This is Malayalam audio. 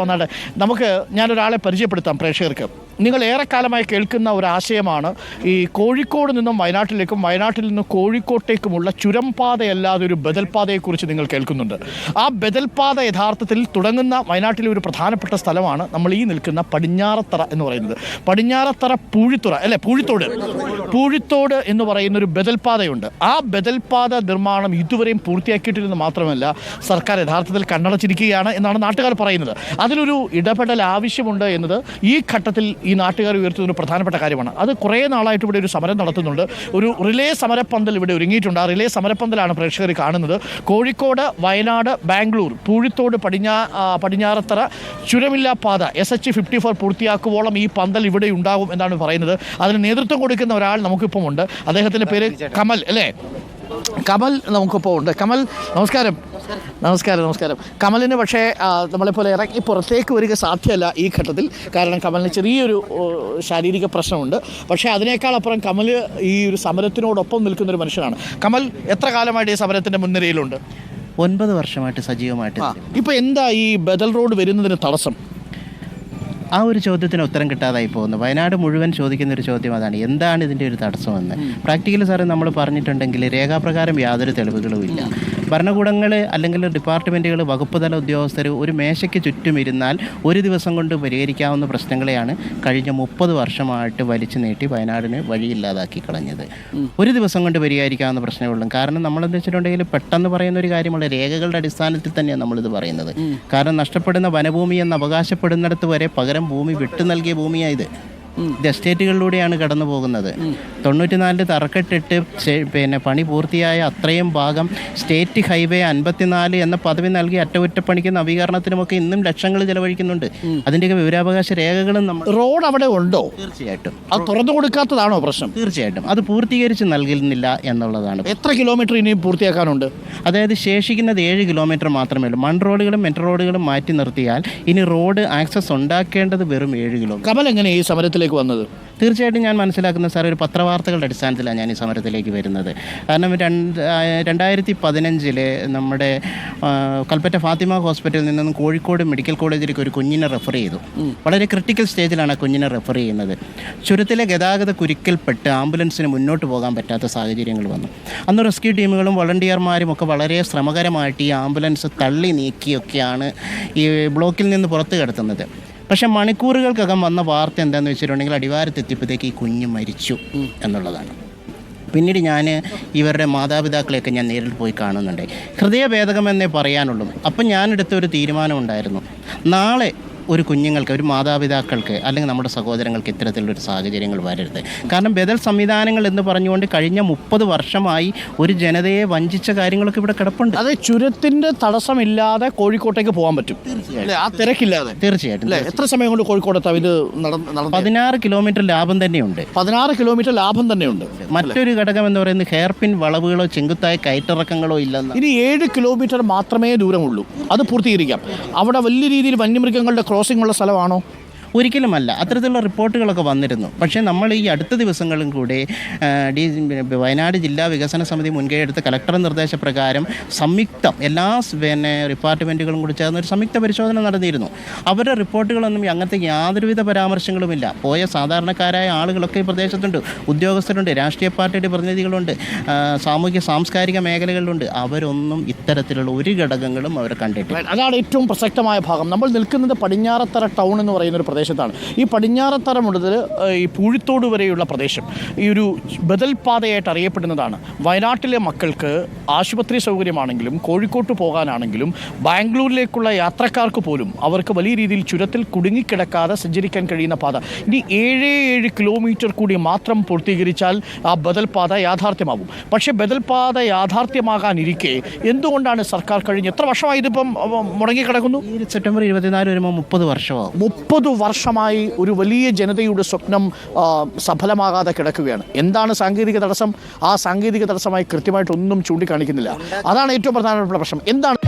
വന്നാട്ടെ. ഞാനൊരാളെ പരിചയപ്പെടുത്താം പ്രേക്ഷകർക്ക്. നിങ്ങൾ ഏറെക്കാലമായി കേൾക്കുന്ന ഒരു ആശയമാണ് ഈ കോഴിക്കോട് നിന്നും വയനാട്ടിലേക്കും വയനാട്ടിൽ നിന്ന് കോഴിക്കോട്ടേക്കുമുള്ള ചുരം പാതയല്ലാതെ ഒരു ബദൽ പാതയെക്കുറിച്ച് നിങ്ങൾ കേൾക്കുന്നുണ്ട്. ആ ബദൽ പാത യഥാർത്ഥത്തിൽ തുടങ്ങുന്ന വയനാട്ടിലെ ഒരു പ്രധാനപ്പെട്ട സ്ഥലമാണ് നമ്മൾ ഈ നിൽക്കുന്ന പടിഞ്ഞാറത്തറ എന്ന് പറയുന്നത്. പടിഞ്ഞാറത്തറ പൂഴിത്തോട് എന്ന് പറയുന്ന ഒരു ബദൽ പാതയുണ്ട്. ആ ബദൽ പാത നിർമ്മാണം ഇതുവരെയും പൂർത്തിയാക്കിയിട്ടില്ലെന്ന് മാത്രമല്ല, സർക്കാർ യഥാർത്ഥത്തിൽ കണ്ണടച്ചിരിക്കുകയാണ് എന്നാണ് നാട്ടുകാർ പറയുന്നത്. അതിലൊരു ഇടപെടൽ ആവശ്യമുണ്ട് എന്നത് ഈ ഘട്ടത്തിൽ ഈ നാട്ടുകാർ ഉയർത്തുന്ന ഒരു പ്രധാനപ്പെട്ട കാര്യമാണ്. അത് കുറേ നാളായിട്ട് ഇവിടെ ഒരു സമരം നടത്തുന്നുണ്ട്. ഒരു റിലേ സമരപ്പന്തൽ ഇവിടെ ഒരുങ്ങിയിട്ടുണ്ട്. ആ റിലേ സമരപ്പന്തലാണ് പ്രേക്ഷകർ കാണുന്നത്. കോഴിക്കോട്, വയനാട്, ബാംഗ്ലൂർ, പൂഴിത്തോട്, പടിഞ്ഞാറത്തറ ചുരമില്ലാ പാത SH54 പൂർത്തിയാക്കുവോളം ഈ പന്തൽ ഇവിടെ ഉണ്ടാകും എന്നാണ് പറയുന്നത്. അതിന് നേതൃത്വം കൊടുക്കുന്ന ഒരാൾ നമുക്കിപ്പം ഉണ്ട്. അദ്ദേഹത്തിൻ്റെ പേര് കമൽ അല്ലേ? കമൽ നമുക്കിപ്പോൾ ഉണ്ട്. കമൽ, നമസ്കാരം. കമലിന് പക്ഷേ നമ്മളെപ്പോലെ ഇറങ്ങി പുറത്തേക്ക് വരിക സാധ്യമല്ല ഈ ഘട്ടത്തിൽ. കാരണം കമലിന് ചെറിയൊരു ശാരീരിക പ്രശ്നമുണ്ട്. പക്ഷേ അതിനേക്കാളപ്പുറം കമൽ ഈ ഒരു സമരത്തിനോടൊപ്പം നിൽക്കുന്നൊരു മനുഷ്യനാണ്. കമൽ എത്ര കാലമായിട്ട് ഈ സമരത്തിൻ്റെ മുൻനിരയിലുണ്ട്? 9 വർഷമായിട്ട് സജീവമായിട്ട്. ഇപ്പോൾ എന്താ ഈ ബദൽ റോഡ് വരുന്നതിന് തടസ്സം? ആ ഒരു ചോദ്യത്തിന് ഉത്തരം കിട്ടാതായി പോകുന്നു. വയനാട് മുഴുവൻ ചോദിക്കുന്ന ഒരു ചോദ്യം അതാണ്, എന്താണ് ഇതിൻ്റെ ഒരു തടസ്സമെന്ന്. പ്രാക്ടിക്കലി സാറ് നമ്മൾ പറഞ്ഞിട്ടുണ്ടെങ്കിൽ രേഖാപ്രകാരം യാതൊരു തെളിവുകളും ഇല്ല. ഭരണകൂടങ്ങൾ അല്ലെങ്കിൽ ഡിപ്പാർട്ട്മെൻറ്റുകൾ, വകുപ്പ് തല ഉദ്യോഗസ്ഥർ ഒരു മേശയ്ക്ക് ചുറ്റും ഇരുന്നാൽ ഒരു ദിവസം കൊണ്ട് പരിഹരിക്കാവുന്ന പ്രശ്നങ്ങളെയാണ് കഴിഞ്ഞ 30 വർഷമായിട്ട് വലിച്ചു നീട്ടി വയനാടിന് വഴിയില്ലാതാക്കി കളഞ്ഞത്. ഒരു ദിവസം കൊണ്ട് പരിഹരിക്കാവുന്ന പ്രശ്നങ്ങളുള്ളൂ. കാരണം നമ്മളെന്താ വെച്ചിട്ടുണ്ടെങ്കിൽ പെട്ടെന്ന് പറയുന്ന ഒരു കാര്യമുള്ള രേഖകളുടെ അടിസ്ഥാനത്തിൽ തന്നെയാണ് നമ്മളിത് പറയുന്നത്. കാരണം നഷ്ടപ്പെടുന്ന വനഭൂമി എന്ന് അവകാശപ്പെടുന്നിടത്ത് വരെ പകരം ഭൂമി വിട്ടു നൽകിയ ഭൂമിയായത്. ഇത് എസ്റ്റേറ്റുകളിലൂടെയാണ് കടന്നു പോകുന്നത്. 94 തറക്കെട്ടിട്ട് പണി പൂർത്തിയായ അത്രയും ഭാഗം സ്റ്റേറ്റ് ഹൈവേ 54 എന്ന പദവി നൽകി അറ്റകുറ്റപ്പണിക്ക് നവീകരണത്തിനുമൊക്കെ ഇന്നും ലക്ഷങ്ങൾ ചെലവഴിക്കുന്നുണ്ട്. അതിൻ്റെയൊക്കെ വിവരാവകാശ രേഖകളും നമ്മൾ. റോഡ് അവിടെ ഉണ്ടോ? തീർച്ചയായിട്ടും. അത് തുറന്നു കൊടുക്കാത്തതാണോ പ്രശ്നം? തീർച്ചയായിട്ടും അത് പൂർത്തീകരിച്ച് നൽകുന്നില്ല എന്നുള്ളതാണ്. എത്ര കിലോമീറ്റർ ഇനി പൂർത്തിയാക്കാനുണ്ട്? അതായത് ശേഷിക്കുന്നത് 7 കിലോമീറ്റർ മാത്രമേ ഉള്ളൂ. മൺ റോഡുകളും മെട്രോ റോഡുകളും മാറ്റി നിർത്തിയാൽ ഇനി റോഡ് ആക്സസ് ഉണ്ടാക്കേണ്ടത് വെറും 7 കിലോമീറ്റർ. കമൽ എങ്ങനെ ഈ സമരത്തിലേക്ക് വന്നത്? തീർച്ചയായിട്ടും ഞാൻ മനസ്സിലാക്കുന്ന സാർ ഒരു പത്രവാർത്തകളുടെ അടിസ്ഥാനത്തിലാണ് ഞാൻ ഈ സമരത്തിലേക്ക് വരുന്നത്. കാരണം 2015 നമ്മുടെ കൽപ്പറ്റ ഫാത്തിമ ഹോസ്പിറ്റലിൽ നിന്നും കോഴിക്കോട് മെഡിക്കൽ കോളേജിലേക്ക് ഒരു കുഞ്ഞിനെ റെഫർ ചെയ്തു. വളരെ ക്രിട്ടിക്കൽ സ്റ്റേജിലാണ് ആ കുഞ്ഞിനെ റെഫർ ചെയ്യുന്നത്. ചുരത്തിലെ ഗതാഗത കുരുക്കിൽപ്പെട്ട് ആംബുലൻസിന് മുന്നോട്ട് പോകാൻ പറ്റാത്ത സാഹചര്യങ്ങൾ വന്നു. അന്ന് റെസ്ക്യൂ ടീമുകളും വളണ്ടിയർമാരും ഒക്കെ വളരെ ശ്രമകരമായിട്ട് ഈ ആംബുലൻസ് തള്ളി നീക്കിയൊക്കെയാണ് ഈ ബ്ലോക്കിൽ നിന്ന് പുറത്ത് കിടത്തുന്നത്. പക്ഷേ മണിക്കൂറുകൾക്കകം വന്ന വാർത്ത എന്താണെന്ന് വെച്ചിട്ടുണ്ടെങ്കിൽ അടിവാരത്തെത്തിയപ്പോഴത്തേക്ക് ഈ കുഞ്ഞ് മരിച്ചു എന്നുള്ളതാണ്. പിന്നീട് ഞാൻ ഇവരുടെ മാതാപിതാക്കളെയൊക്കെ ഞാൻ നേരിൽ പോയി കാണുന്നുണ്ട്. ഹൃദയഭേദകമെന്നേ പറയാനുള്ളൂ. അപ്പം ഞാനെടുത്ത ഒരു തീരുമാനമുണ്ടായിരുന്നു, നാളെ ഒരു കുഞ്ഞുങ്ങൾക്ക്, ഒരു മാതാപിതാക്കൾക്ക് അല്ലെങ്കിൽ നമ്മുടെ സഹോദരങ്ങൾക്ക് ഇത്തരത്തിലുള്ളൊരു സാഹചര്യങ്ങൾ വരരുത്. കാരണം ബദൽ സംവിധാനങ്ങൾ എന്ന് പറഞ്ഞുകൊണ്ട് കഴിഞ്ഞ 30 വർഷമായി ഒരു ജനതയെ വഞ്ചിച്ച കാര്യങ്ങളൊക്കെ ഇവിടെ കിടപ്പുണ്ട്. അത് ചുരത്തിൻ്റെ തടസ്സമില്ലാതെ കോഴിക്കോട്ടേക്ക് പോകാൻ പറ്റും. തീർച്ചയായിട്ടും. ആ തിരക്കില്ലാതെ. തീർച്ചയായിട്ടും. എത്ര സമയം കൊണ്ട് കോഴിക്കോട്ടെത്താം? ഇത് 16 കിലോമീറ്റർ ലാഭം തന്നെയുണ്ട്. 16 കിലോമീറ്റർ ലാഭം തന്നെയുണ്ട്. മറ്റൊരു ഘടകം എന്ന് പറയുന്നത് ഹെയർപിൻ വളവുകളോ ചെങ്കുത്തായ കയറ്റിറക്കങ്ങളോ ഇല്ലെന്ന്. ഇനി 7 കിലോമീറ്റർ മാത്രമേ ദൂരമുള്ളൂ. അത് പൂർത്തീകരിക്കാം. അവിടെ വലിയ രീതിയിൽ വന്യമൃഗങ്ങളുടെ ക്രോസിംഗ് ഉള്ള സ്ഥലമാണോ? ഒരിക്കലുമല്ല. അത്തരത്തിലുള്ള റിപ്പോർട്ടുകളൊക്കെ വന്നിരുന്നു. പക്ഷേ നമ്മൾ ഈ അടുത്ത ദിവസങ്ങളും കൂടെ വയനാട് ജില്ലാ വികസന സമിതി മുൻകൈയെടുത്ത കലക്ടർ നിർദ്ദേശപ്രകാരം സംയുക്തം എല്ലാ ഡിപ്പാർട്ട്മെൻറ്റുകളും കൂടി ചേർന്ന് ഒരു സംയുക്ത പരിശോധന നടന്നിരുന്നു. അവരുടെ റിപ്പോർട്ടുകളൊന്നും അങ്ങനത്തെ യാതൊരുവിധ പരാമർശങ്ങളുമില്ല. പോയ സാധാരണക്കാരായ ആളുകളൊക്കെ ഈ പ്രദേശത്തുണ്ട്, ഉദ്യോഗസ്ഥരുണ്ട്, രാഷ്ട്രീയ പാർട്ടിയുടെ പ്രതിനിധികളുണ്ട്, സാമൂഹ്യ സാംസ്കാരിക മേഖലകളിലുണ്ട്. അവരൊന്നും ഇത്തരത്തിലുള്ള ഒരു ഘടകങ്ങളും അവർ കണ്ടിട്ടില്ല. അതാണ് ഏറ്റവും പ്രസക്തമായ ഭാഗം. നമ്മൾ നിൽക്കുന്നത് പടിഞ്ഞാറത്തറ ടൗൺ എന്ന് പറയുന്നൊരു പ്രദേശത്താണ്. ഈ പടിഞ്ഞാറത്തറ മുതൽ ഈ പൂഴിത്തോട് വരെയുള്ള പ്രദേശം ഈ ഒരു ബദൽ പാതയായിട്ട് അറിയപ്പെടുന്നതാണ്. വയനാട്ടിലെ മക്കൾക്ക് ആശുപത്രി സൗകര്യമാണെങ്കിലും കോഴിക്കോട്ട് പോകാനാണെങ്കിലും ബാംഗ്ലൂരിലേക്കുള്ള യാത്രക്കാർക്ക് പോലും അവർക്ക് വലിയ രീതിയിൽ ചുരത്തിൽ കുടുങ്ങിക്കിടക്കാതെ സഞ്ചരിക്കാൻ കഴിയുന്ന പാത ഇനി 7 കിലോമീറ്റർ കൂടി മാത്രം പൂർത്തീകരിച്ചാൽ ആ ബദൽ പാത യാഥാർത്ഥ്യമാകും. പക്ഷേ ബദൽ പാത യാഥാർത്ഥ്യമാകാനിരിക്കെ എന്തുകൊണ്ടാണ് സർക്കാർ കഴിഞ്ഞ് എത്ര വർഷമായി ഇതിപ്പം മുടങ്ങിക്കിടക്കുന്നു? സെപ്റ്റംബർ 24 വരുമ്പോൾ 30 വർഷമാകും. 30 വർഷമായി ഒരു വലിയ ജനതയുടെ സ്വപ്നം സഫലമാകാതെ കിടക്കുകയാണ്. എന്താണ് സാങ്കേതിക തടസ്സം? ആ സാങ്കേതിക തടസ്സമായി കൃത്യമായിട്ടൊന്നും ചൂണ്ടിക്കാണിക്കുന്നില്ല. അതാണ് ഏറ്റവും പ്രധാനപ്പെട്ട പ്രശ്നം. എന്താണ്